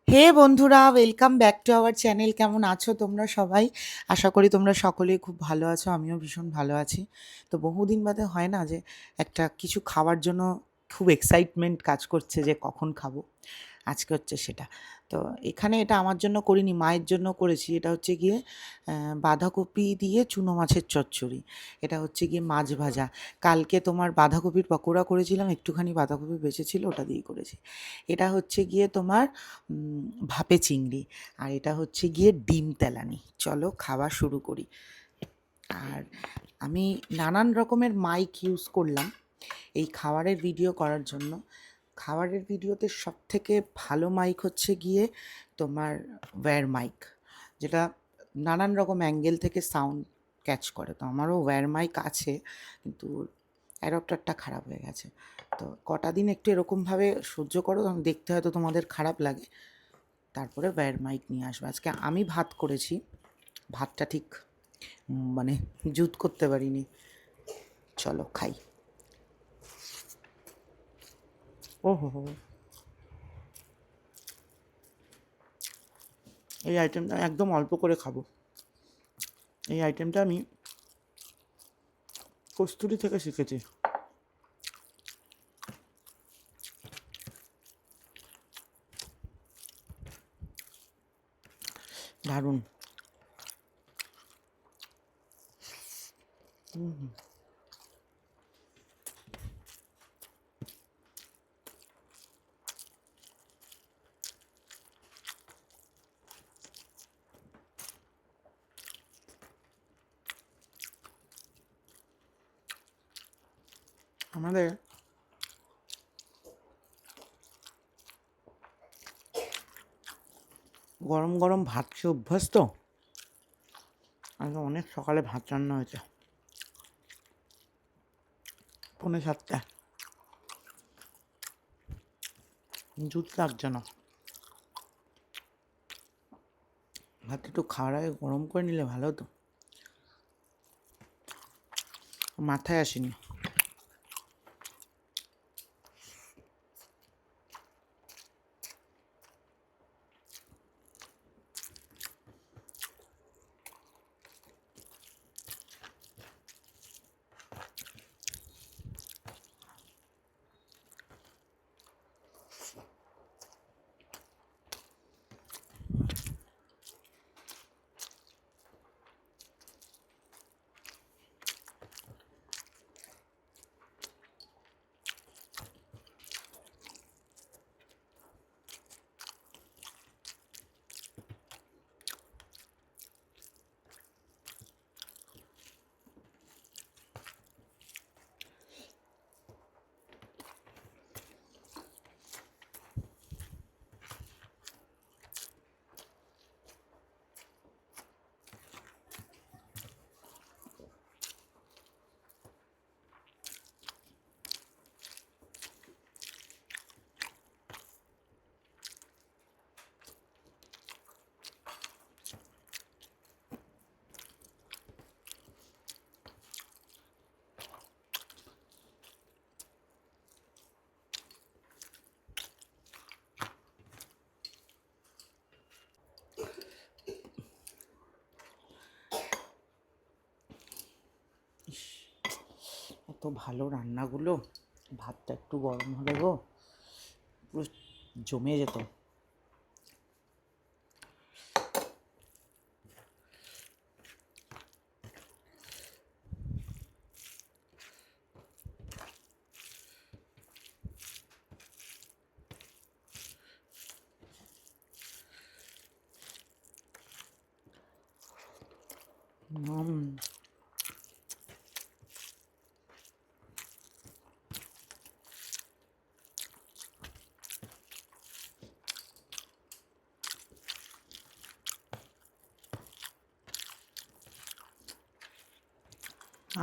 হে বন্ধুরা, welcome back to our channel. কেমন আছো তোমরা সবাই? আশা করি তোমরা সকলেই খুব ভালো আছো। আমিও ভীষণ ভালো আছি। তো বহুদিন বাদে হয় না যে একটা কিছু খাওয়ার জন্য খুব এক্সাইটমেন্ট কাজ করছে যে কখন খাবো। আজকে হচ্ছে সেটা। তো এখানে এটা আমার জন্য করিনি, মায়ের জন্য করেছি। এটা হচ্ছে গিয়ে বাঁধাকপি দিয়ে চুনো মাছের চচ্চড়ি। এটা হচ্ছে গিয়ে মাছ ভাজা। কালকে তোমার বাঁধাকপির পকোড়া করেছিলাম, একটুখানি বাঁধাকপি বেঁচেছিল, ওটা দিয়েই করেছি। এটা হচ্ছে গিয়ে তোমার ভাপে চিংড়ি। আর এটা হচ্ছে গিয়ে ডিম তেলানি। চলো খাওয়া শুরু করি। আর আমি নানান রকমের মাইক ইউজ করলাম এই খাবারের ভিডিও করার জন্য। খাবারের ভিডিওতে সবথেকে ভালো মাইক হচ্ছে গিয়ে তোমার ওয়্যার মাইক, যেটা নানান রকম অ্যাঙ্গেল থেকে সাউন্ড ক্যাচ করে। তো আমারও ওয়্যার মাইক আছে, কিন্তু অ্যাডাপ্টারটা খারাপ হয়ে গেছে। তো কটা দিন একটু এরকমভাবে সহ্য করো, তখন দেখতে হয়তো তোমাদের খারাপ লাগে, তারপরে ওয়্যার মাইক নিয়ে আসবো। আজকে আমি ভাত করেছি, ভাতটা ঠিক মানে জুত করতে পারিনি। চলো খাই। ও হো হো, এই আইটেমটা একদম অল্প করে খাবো। এই আইটেমটা আমি কস্তুরি থেকে শিখেছি। দারুণ। আমাদের গরম গরম ভাত খেয়ে অভ্যাস তো, আজকে অনেক সকালে ভাত রান্না হয়েছে, 6:45। জুত লাগছে না। ভাত একটু খাওয়ার আগে গরম করে নিলে ভালো হতো, মাথায় আসেনি। এত ভালো রান্নাগুলো, ভাতটা একটু গরম হলে গো পুরো জমে যেত।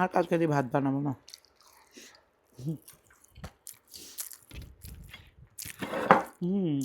আর কালকে দিয়ে ভাত বানাবো না। হুম।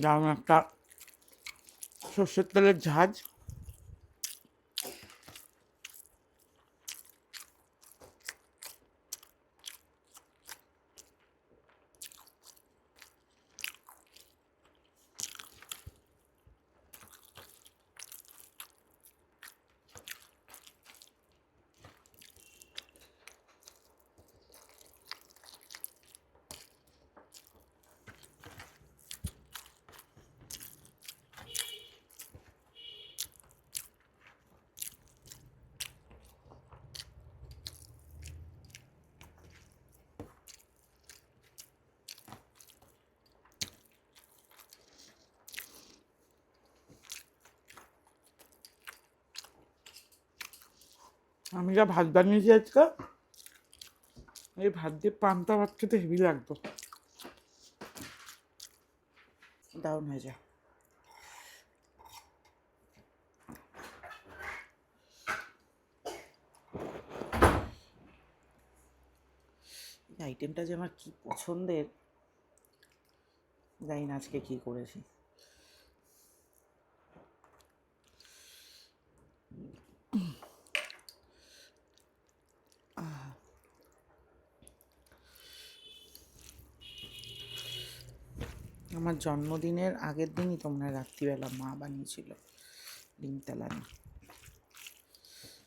দারুণ একটা সর্ষের তেলের ঝাঁজ। আমি যা ভাত বানিয়েছি আজকে, এই ভাত দিয়ে পান্তা ভাত খেতে হেভি লাগতো, দারুণ হয়ে যায়। এই আইটেমটা যে আমার কী পছন্দের, জানি না আজকে কী করেছি। আমার জন্মদিনের আগের দিনই তোমরা রাত্রিবেলা মা বানিয়েছিল ডিম তেলানি,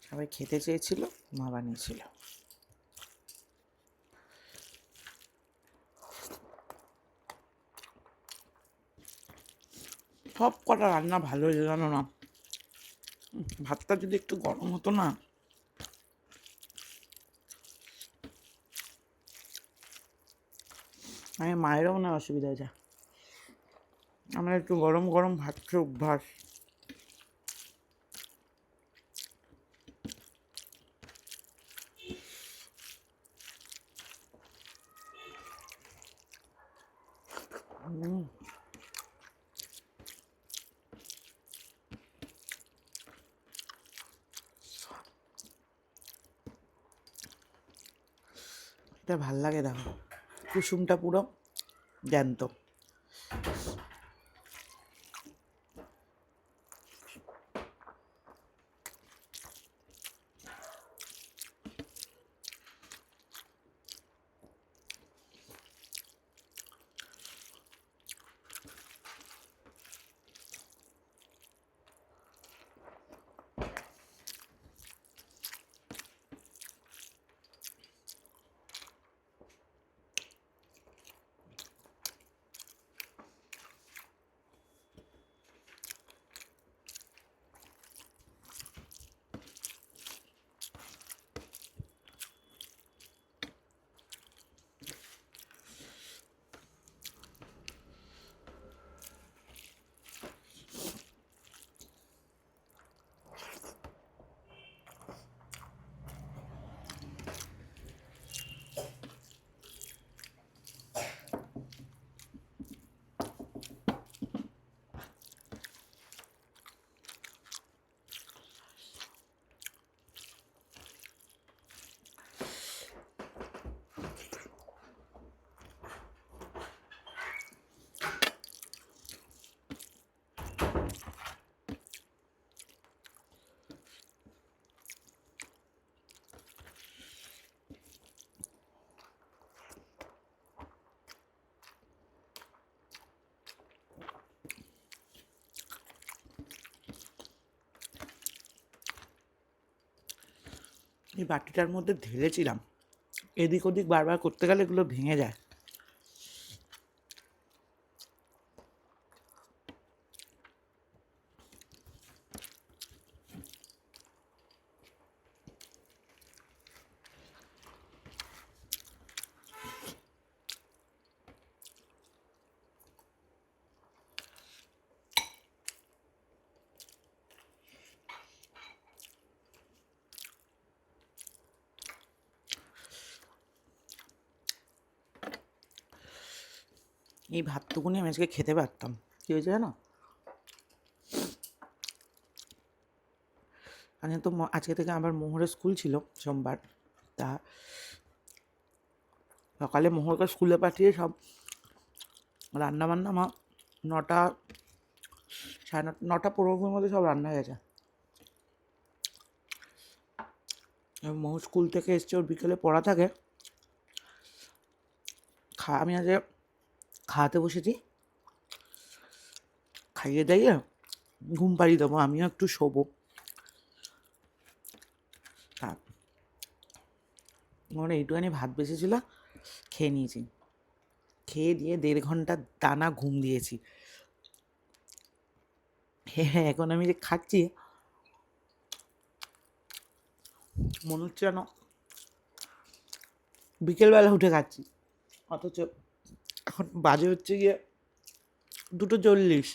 সবাই খেতে চেয়েছিল, মা বানিয়েছিল। সব কটা রান্না ভালো হয়ে জানো না, ভাতটা যদি একটু গরম হতো না, আমি মায়েরও মনে হয় অসুবিধা হয়েছে, আমার একটু গরম গরম ভাত খেয়ে অভ্যাস। এটা ভাল লাগে, দেখো কুসুমটা পুরো জ্যান্ত। এই বাটিটার মধ্যে ঢেলেছিলাম, এদিক ওদিক বারবার করতে গেলে এগুলো ভেঙে যায়। এই ভাতটুকুনি আমি আজকে খেতে পারতাম, কী হয়েছে জানো, আজকে তো আজকে থেকে আবার মোহরের স্কুল ছিল সোমবার, তা সকালে মোহরকে স্কুলে পাঠিয়ে সব রান্নাবান্না মা 9টা, সাড়ে 9টা 15-এর মধ্যে সব রান্না হয়ে গেছে। মহু স্কুল থেকে এসছে, ওর বিকেলে পড়া থাকে। আমি আজকে খাওয়াতে বসেছি, খাইয়ে দিয়ে ঘুম পাড়িয়ে দেবো, আমিও একটু শোবো। মানে এইটুখানি ভাত বেঁচেছিল, খেয়ে নিয়েছি। খেয়ে দিয়ে 1.5 ঘন্টা টানা ঘুম দিয়েছি। হ্যাঁ, এখন আমি যে খাচ্ছি মনে হচ্ছে যেন বিকেলবেলা উঠে খাচ্ছি, অথচ এখন বাজে হচ্ছে গিয়ে 2:40।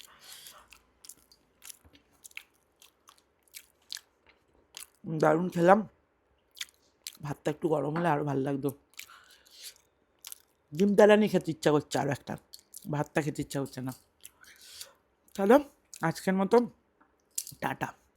দারুণ খেলাম। ভাতটা একটু গরম হলে আরও ভালো লাগতো। ডিম তেলানি খেতে ইচ্ছা করছে আরও একটা, ভাতটা খেতে ইচ্ছা করছে না। চলো আজকের মতো টাটা।